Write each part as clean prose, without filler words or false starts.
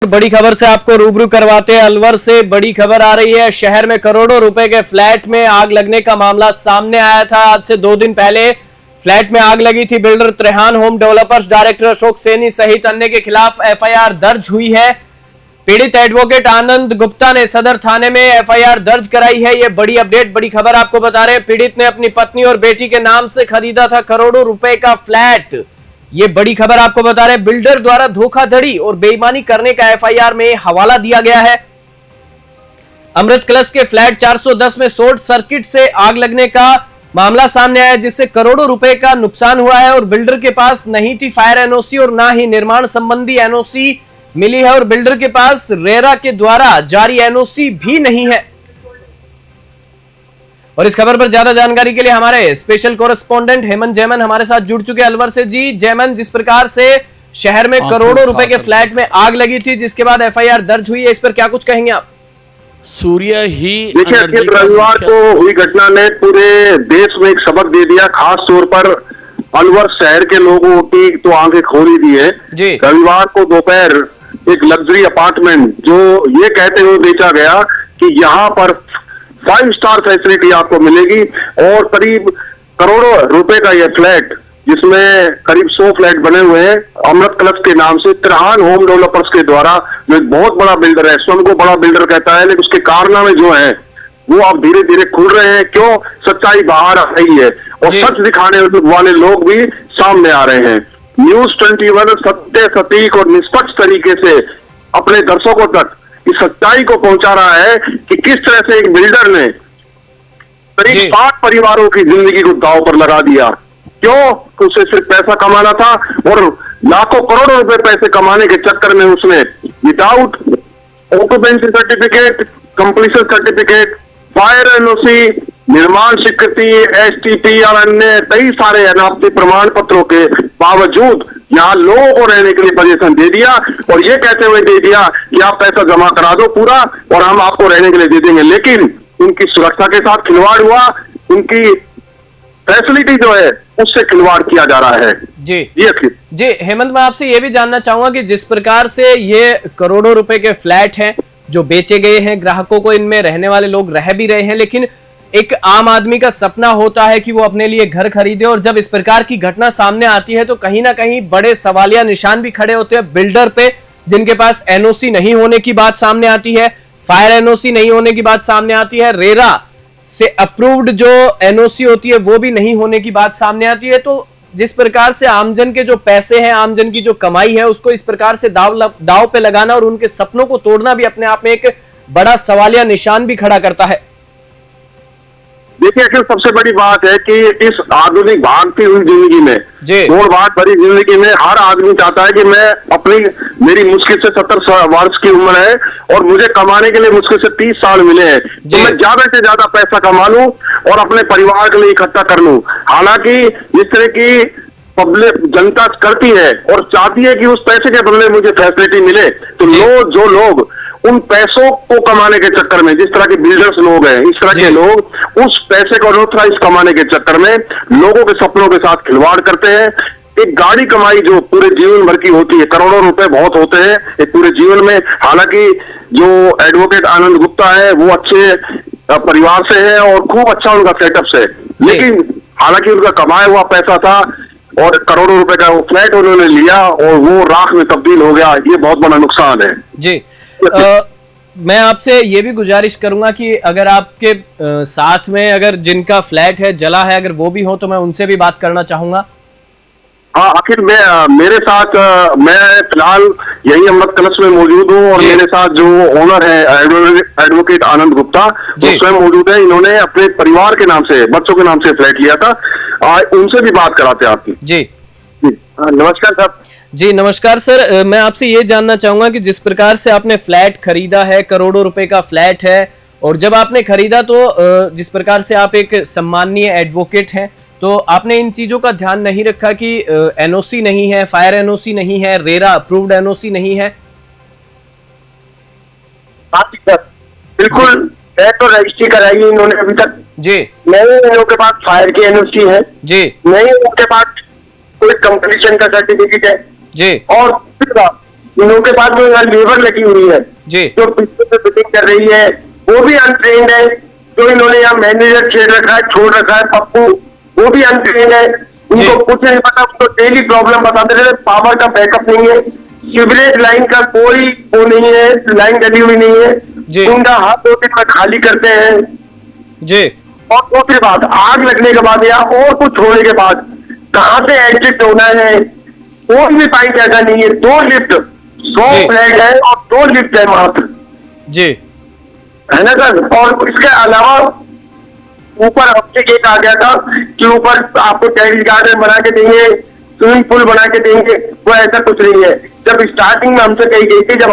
बड़ी खबर से आपको रूबरू करवाते हैं। अलवर से बड़ी खबर आ रही है। शहर में करोड़ों रुपए के फ्लैट में आग लगने का मामला सामने आया था। आज से 2 दिन पहले फ्लैट में आग लगी थी। Builder Trehan home developers director Ashok Saini सहित अन्य के खिलाफ एफआईआर दर्ज हुई है। पीड़ित एडवोकेट आनंद गुप्ता ने सदर थाने में एफआईआर दर्ज कराई है। यह बड़ी अपडेट, बड़ी खबर आपको बता रहे हैं। पीड़ित ने अपनी पत्नी और बेटी के नाम से खरीदा था करोड़ों रुपए का फ्लैट। ये बड़ी खबर आपको बता रहे हैं। बिल्डर द्वारा धोखाधड़ी और बेईमानी करने का एफआईआर में हवाला दिया गया है। अमृत कलश के फ्लैट 410 में शॉर्ट सर्किट से आग लगने का मामला सामने आया, जिससे करोड़ों रुपए का नुकसान हुआ है। और बिल्डर के पास नहीं थी फायर एनओसी और ना ही निर्माण संबंधी एनओसी मिली है। और बिल्डर के पास रेरा के द्वारा जारी एनओसी भी नहीं है। और इस खबर पर ज्यादा जानकारी के लिए हमारे स्पेशल कोरेस्पोंडेंट हेमंत जैमन हमारे साथ जुड़ चुके हैं अलवर से। जी जैमन, जिस प्रकार से शहर में करोड़ों रुपए के फ्लैट में आग लगी थी, जिसके बाद एफआईआर दर्ज हुई है, इस पर क्या कुछ कहेंगे आप? सूर्य ही देखिए, रविवार को हुई घटना ने पूरे देश में एक सबक दे दिया। खास तौर पर अलवर शहर के लोगों की तो आंखें खोली दी है। रविवार को दोपहर एक लग्जरी अपार्टमेंट जो ये कहते हुए बेचा गया कि यहाँ पर 5 स्टार फैसिलिटी आपको मिलेगी और करीब करोड़ों रुपए का यह फ्लैट, जिसमें करीब 100 फ्लैट बने हुए हैं, अमृत कलश के नाम से त्रेहान होम डेवलपर्स के द्वारा, जो एक बहुत बड़ा बिल्डर है, स्वयं को बड़ा बिल्डर कहता है, लेकिन उसके कारनामे जो हैं वो अब धीरे धीरे खुल रहे हैं। क्यों? सच्चाई बाहर आ रही है और सच दिखाने वाले लोग भी सामने आ रहे हैं। न्यूज 21 सत्य, सटीक और निष्पक्ष तरीके से अपने दर्शकों तक इस सच्चाई को पहुंचा रहा है कि किस तरह से एक बिल्डर ने करीब 5 परिवारों की जिंदगी को दांव पर लगा दिया। क्यों? उसे सिर्फ पैसा कमाना था और लाखों करोड़ों रुपए पैसे कमाने के चक्कर में उसने without occupancy certificate, completion certificate, fire NOC, निर्माण स्वीकृति, एसटीपी और अन्य कई सारे अनापत्ति प्रमाण पत्रों के बावजूद यहाँ लोगों को रहने के लिए पोजीशन दे दिया और ये कहते हुए दे दिया कि आप पैसा जमा करा दो पूरा और हम आपको रहने के लिए दे देंगे। लेकिन उनकी सुरक्षा के साथ खिलवाड़ हुआ, उनकी फैसिलिटी जो है उससे खिलवाड़ किया जा रहा है। जी हेमंत, मैं आपसे ये भी जानना चाहूंगा कि जिस प्रकार से ये करोड़ों रुपए के फ्लैट हैं जो बेचे गए हैं, ग्राहकों को इनमें रहने वाले लोग रह भी रहे हैं, लेकिन एक आम आदमी का सपना होता है कि वो अपने लिए घर खरीदे। और जब इस प्रकार की घटना सामने आती है तो कहीं ना कहीं बड़े सवालिया निशान भी खड़े होते हैं बिल्डर पे, जिनके पास एनओसी नहीं होने की बात सामने आती है, फायर एनओसी नहीं होने की बात सामने आती है, रेरा से अप्रूव्ड जो एनओसी होती है वो भी नहीं होने की बात सामने आती है। तो जिस प्रकार से आमजन के जो पैसे हैं, आमजन की जो कमाई है, उसको इस प्रकार से दाव पे लगाना और उनके सपनों को तोड़ना भी अपने आप में एक बड़ा सवालिया निशान भी खड़ा करता है। देखिए, अखिल, सबसे बड़ी बात है कि इस आधुनिक भागती हुई जिंदगी में, दौड़-भाग भरी जिंदगी में हर आदमी चाहता है कि मेरी मुश्किल से 70 वर्ष की उम्र है और मुझे कमाने के लिए मुश्किल से 30 साल मिले हैं, तो मैं ज्यादा से ज्यादा पैसा कमा लूं और अपने परिवार के लिए इकट्ठा कर लूं। हालांकि इस तरह की पब्लिक जनता करती है और चाहती है कि उस पैसे के बदले मुझे फैसिलिटी मिले, तो जो लोग उन पैसों को कमाने के चक्कर में, जिस तरह के बिल्डर्स लोग हैं, इस तरह के लोग उस पैसे को अनऑथराइज कमाने के चक्कर में लोगों के सपनों के साथ खिलवाड़ करते हैं। एक गाड़ी कमाई जो पूरे जीवन भर की होती है, करोड़ों रुपए बहुत होते हैं एक पूरे जीवन में। हालांकि जो एडवोकेट आनंद गुप्ता है वो अच्छे परिवार से है और खूब अच्छा उनका सेटअप है, लेकिन हालांकि उनका कमाया हुआ पैसा था और करोड़ों रुपए का वो फ्लैट उन्होंने लिया और वो राख में तब्दील हो गया। ये बहुत बड़ा नुकसान है। जी मैं आपसे ये भी गुजारिश करूंगा कि अगर आपके साथ में अगर जिनका फ्लैट है जला है, अगर वो भी हो तो मैं उनसे भी बात करना चाहूंगा। हाँ, आखिर मेरे साथ मैं फिलहाल यही अमृत कलश में मौजूद हूँ और मेरे साथ जो ओनर है एडवोकेट आनंद गुप्ता, वो स्वयं मौजूद है। इन्होंने अपने परिवार के नाम से, बच्चों के नाम से फ्लैट लिया था। उनसे भी बात कराते हैं आपकी। जी नमस्कार सर। जी नमस्कार सर, मैं आपसे ये जानना चाहूंगा कि जिस प्रकार से आपने फ्लैट खरीदा है, करोड़ों रुपए का फ्लैट है, और जब आपने खरीदा तो जिस प्रकार से आप एक सम्माननीय एडवोकेट हैं, तो आपने इन चीजों का ध्यान नहीं रखा कि एनओसी नहीं है, फायर एनओसी नहीं है, रेरा अप्रूव्ड एनओसी नहीं है? बिल्कुल, तो रजिस्ट्री कराई इन्होंने अभी तक। जी नहीं, इनके पास फायर की एनओसी है। जी नहीं, उनके पास कोई कंप्लीशन का सर्टिफिकेट है। जी और इन्हों के पास जो लेबर लगी हुई है जी, जो पीछे से फिटिंग कर रही है वो भी अनट्रेन्ड है। जो इन्होंने यहाँ मैनेजर छोड़ रखा है पप्पू, वो भी अनट्रेन्ड है। उनको कुछ नहीं पता, उनको डेली प्रॉब्लम बताते रहते, पावर का बैकअप नहीं है, सीवरेज लाइन का कोई वो नहीं है, लाइन गली हुई नहीं है, उनका हाथ 2 दिन में खाली करते हैं जी। और दूसरी बात, आग लगने के बाद या और कुछ होने के बाद कहां से एग्जिट होना है कोई भी पॉइंट ऐसा नहीं है। 2 लिफ्ट 100 फ्लैट है और 2 लिफ्ट है मात्र जी, है ना सर। और इसके अलावा ऊपर हमसे एक आ गया था कि ऊपर आपको टेरिस गार्डन बना के देंगे, स्विमिंग पूल बना के देंगे, वो ऐसा कुछ नहीं है। जब स्टार्टिंग में हमसे कही गई थी, जब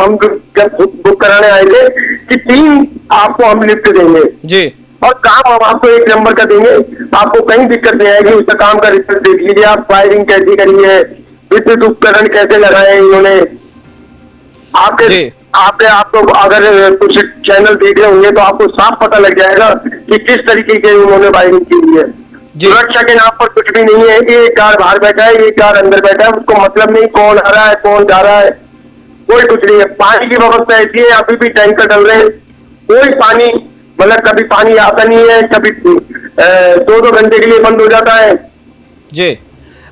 बुक कराने आए थे कि 3 आपको हम लिफ्ट देंगे जी, और काम हम आपको 1 नंबर का देंगे, आपको कहीं दिक्कत नहीं आएगी। उसका काम का रिजल्ट देख लीजिए आप, वायरिंग कैसी करी है, विद्युत उपकरण कैसे लगाए हैं इन्होंने। आपको अगर कुछ चैनल देख रहे होंगे तो आपको साफ पता लग जाएगा कि किस तरीके की उन्होंने वायरिंग की हुई है। सुरक्षा के नाम पर कुछ भी नहीं है। एक कार बाहर बैठा है, एक कार अंदर बैठा है, उसको मतलब नहीं कौन आ रहा है कौन जा रहा है, कोई कुछ नहीं है। पानी की व्यवस्था ऐसी है, अभी भी टैंकर चल रहे हैं, कोई पानी मतलब कभी पानी आता नहीं है, कभी 2-2 घंटे के लिए बंद हो जाता है जी।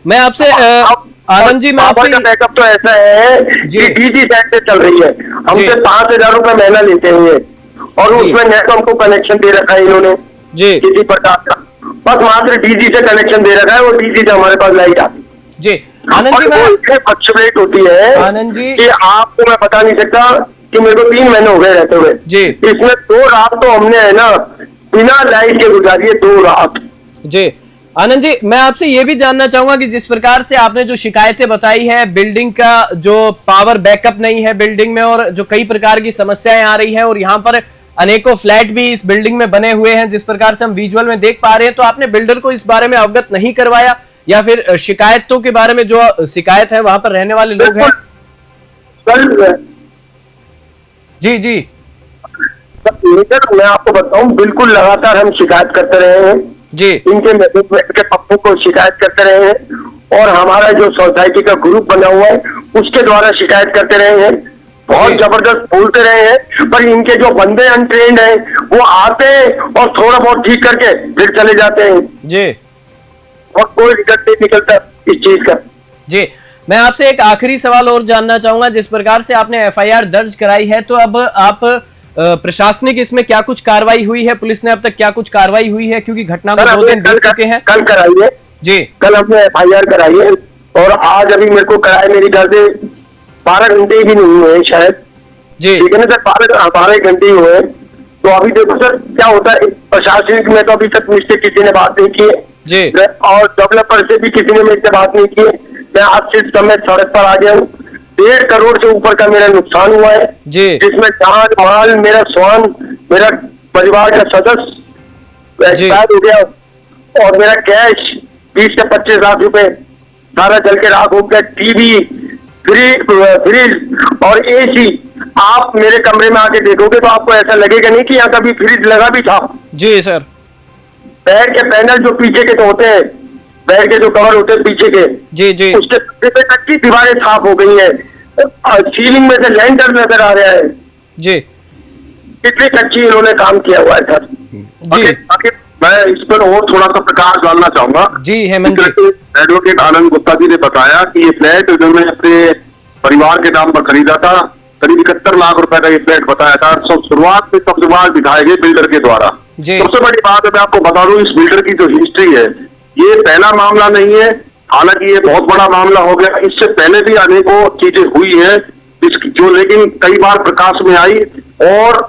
मैं आपसे आनंद जी, मैं आपसे का बैकअप तो ऐसा है कि डीजी साइड से चल रही है, हमसे 5,000 रुपए महीना लेते हैं और उसमें नेट हमको कनेक्शन दे रखा है इन्होंने जी, किसी प्रकार का, बस मात्र डीजी से कनेक्शन दे रखा है, वो डीजी से हमारे पास लाइट आती जी। आनंद जी, इतनी फ्लक्चुएट होती है आनंद जी कि आपको मैं बता नहीं सकता कि मेरे को 3 महीने हो गए रहते हुए जी। इसमें 2 रात तो हमने है ना बिना लाइट के गुजारी है, 2 रात जी। आनंद जी, मैं आपसे ये भी जानना चाहूंगा कि जिस प्रकार से आपने जो शिकायतें बताई है, बिल्डिंग का जो पावर बैकअप नहीं है बिल्डिंग में और जो कई प्रकार की समस्याएं आ रही हैं और यहाँ पर अनेकों फ्लैट भी इस बिल्डिंग में बने हुए हैं जिस प्रकार से हम विजुअल में देख पा रहे हैं, तो आपने बिल्डर को इस बारे में अवगत नहीं करवाया या फिर शिकायतों के बारे में जो शिकायत है वहां पर रहने वाले लोग हैं? जी जी, मैं आपको बताऊं, बिल्कुल लगातार हम शिकायत करते रहे हैं जी, इनके मैनेजमेंट के पप्पू को शिकायत करते रहे हैं और हमारा जो सोसाइटी का ग्रुप बना हुआ है उसके द्वारा शिकायत करते रहे हैं, बहुत जबरदस्त बोलते रहे हैं, पर इनके जो बंदे अनट्रेन्ड हैं वो आते हैं और थोड़ा बहुत ठीक करके फिर चले जाते हैं जी, और कोई रिजल्ट नहीं निकलता इस चीज का जी। मैं आपसे एक आखिरी सवाल और जानना चाहूंगा, जिस प्रकार से आपने FIR दर्ज कराई है, तो अब आप प्रशासनिक इसमें क्या कुछ कार्रवाई हुई है, पुलिस ने अब तक क्या कुछ कार्रवाई हुई है, क्योंकि घटना को 2 दिन बीत चुके हैं? कल कराई है जी, कल हमने FIR कराई है और आज अभी मेरे को कराए मेरी घर से 12 घंटे भी नहीं हुए शायद जी, ठीक है ना सर, 12 घंटे ही हुए। तो अभी देखो सर क्या होता है, प्रशासनिक में तो अभी तक मुझसे किसी ने बात नहीं की जी, और डेवलपर से भी किसी ने मुझसे बात नहीं की। मैं आज सिस्टम में सड़क पर आ गया हूँ, 1.5 करोड़ से ऊपर का मेरा नुकसान हुआ है जी, जिसमें जान माल, मेरा स्वान, मेरा परिवार का सदस्य एक्सपायर हो गया और मेरा कैश 20 से 25 लाख रुपए सारा जल के राख हो गया। टीवी, फ्रिज और AC आप मेरे कमरे में आके देखोगे तो आपको ऐसा लगेगा नहीं कि यहाँ कभी फ्रिज लगा भी था जी सर। बेड के पैनल जो पीछे के तो होते हैं, बेड के जो कवर होते हैं पीछे के जी जी, उसके पे कच्ची दीवारें साफ हो गई है, सीलिंग में से लैंटर नजर आ रहा है जी, कितनी कच्ची इन्होंने काम किया हुआ है सर जी। मैं इस पर और थोड़ा सा प्रकाश डालना चाहूंगा जी। हेमंत जी, एडवोकेट आनंद गुप्ता जी ने बताया कि ये फ्लैट जो मैंने अपने परिवार के नाम पर खरीदा था, करीब 71 लाख रुपए का ये फ्लैट बताया था। शुरुआत में सब सवाल दिखाए गए बिल्डर के द्वारा। सबसे बड़ी बात है, मैं आपको बता दूं, इस बिल्डर की जो हिस्ट्री है ये पहला मामला नहीं है, हालांकि ये बहुत बड़ा मामला हो गया, इससे पहले भी अनेकों चीजें हुई है जो लेकिन कई बार प्रकाश में आई और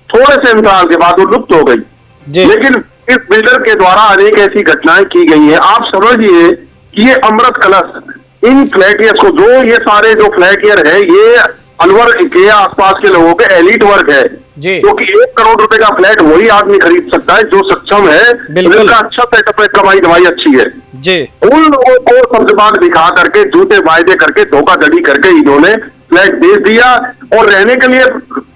थोड़े से अंतराल के बाद वो लुप्त हो गई। लेकिन इस बिल्डर के द्वारा अनेक ऐसी घटनाएं की गई हैं। आप समझिए कि ये अमृत कलश इन फ्लैटियर्स को, जो ये सारे जो फ्लैटियर है ये अलवर के आसपास के लोगों के एलिट वर्ग है, क्योंकि 1 करोड़ रुपए का फ्लैट वही आदमी खरीद सकता है जो सक्षम है, जिसका अच्छा सेटअप है, कमाई दवाई अच्छी है जी। उन लोगों को सब्जबाग दिखा करके, झूठे वायदे करके, धोखाधड़ी करके इन्होंने फ्लैट बेच दिया और रहने के लिए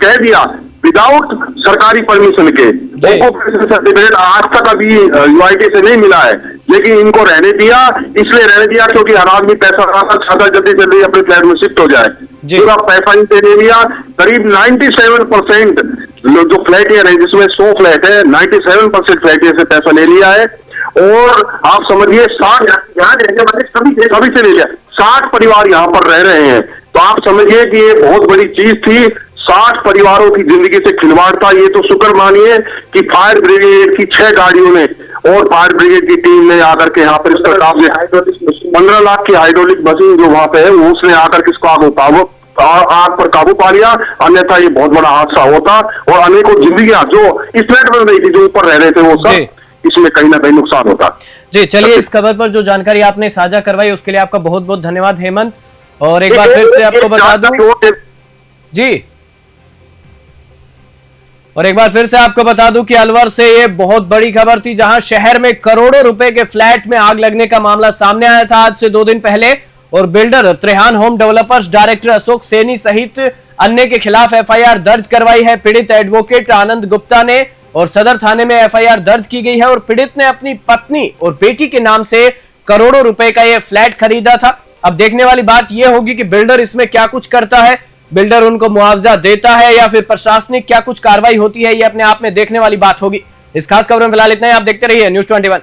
कह दिया विदाउट सरकारी परमिशन के। ऑक्यूपेशन सर्टिफिकेट आज तक अभी यूआईटी से नहीं मिला है, लेकिन इनको रहने दिया, इसलिए रहने दिया क्योंकि हर आदमी पैसा खाता चाहता जल्दी जल्दी अपने फ्लैट में शिफ्ट हो जाए। पूरा पैसा इनसे ले लिया। करीब 97% जो फ्लैटियर है, जिसमें 100 फ्लैट है, 97% फ्लैटियर से पैसा ले लिया है। और आप समझिए 60 यहाँ रहने वाले सभी से ले लिया। 60 परिवार यहाँ पर रह रहे हैं, तो आप समझिए कि ये बहुत बड़ी चीज थी। 60 परिवारों की जिंदगी से खिलवाड़ था। ये तो शुक्र मानिए कि फायर ब्रिगेड की 6 गाड़ियों ने और फायर ब्रिगेड की टीम ने आकर के यहाँ पर इस पर 15 लाख की हाइड्रोलिक मशीन जो वहां पे है, वो उसने आकर के इसको आग पर काबू पा लिया। अन्यथा ये बहुत बड़ा हादसा होता और अनेकों जिंदगियां जो इस फ्लैट में रही थी, जो ऊपर रह रहे थे, वो सब इसमें कहीं ना कहीं नुकसान होता। जी चलिए, इस खबर पर जो जानकारी आपने साझा करवाई उसके लिए आपका बहुत बहुत धन्यवाद हेमंत। और एक बार फिर से आपको बता दूं जी, और एक बार फिर से आपको बता दूं कि अलवर से ये बहुत बड़ी खबर थी, जहां शहर में करोड़ों रुपए के फ्लैट में आग लगने का मामला सामने आया था आज से 2 दिन पहले। और builder Trehan home developers director Ashok Saini सहित अन्य के खिलाफ एफआईआर दर्ज करवाई है। पीड़ित एडवोकेट आनंद गुप्ता ने और सदर थाने में एफआईआर दर्ज की गई है। और पीड़ित ने अपनी पत्नी और बेटी के नाम से करोड़ों रुपए का यह फ्लैट खरीदा था। अब देखने वाली बात यह होगी कि बिल्डर इसमें क्या कुछ करता है, बिल्डर उनको मुआवजा देता है या फिर प्रशासनिक क्या कुछ कार्रवाई होती है, ये अपने आप में देखने वाली बात होगी। इस खास खबर में फिलहाल इतना ही। आप देखते रहिए News 21।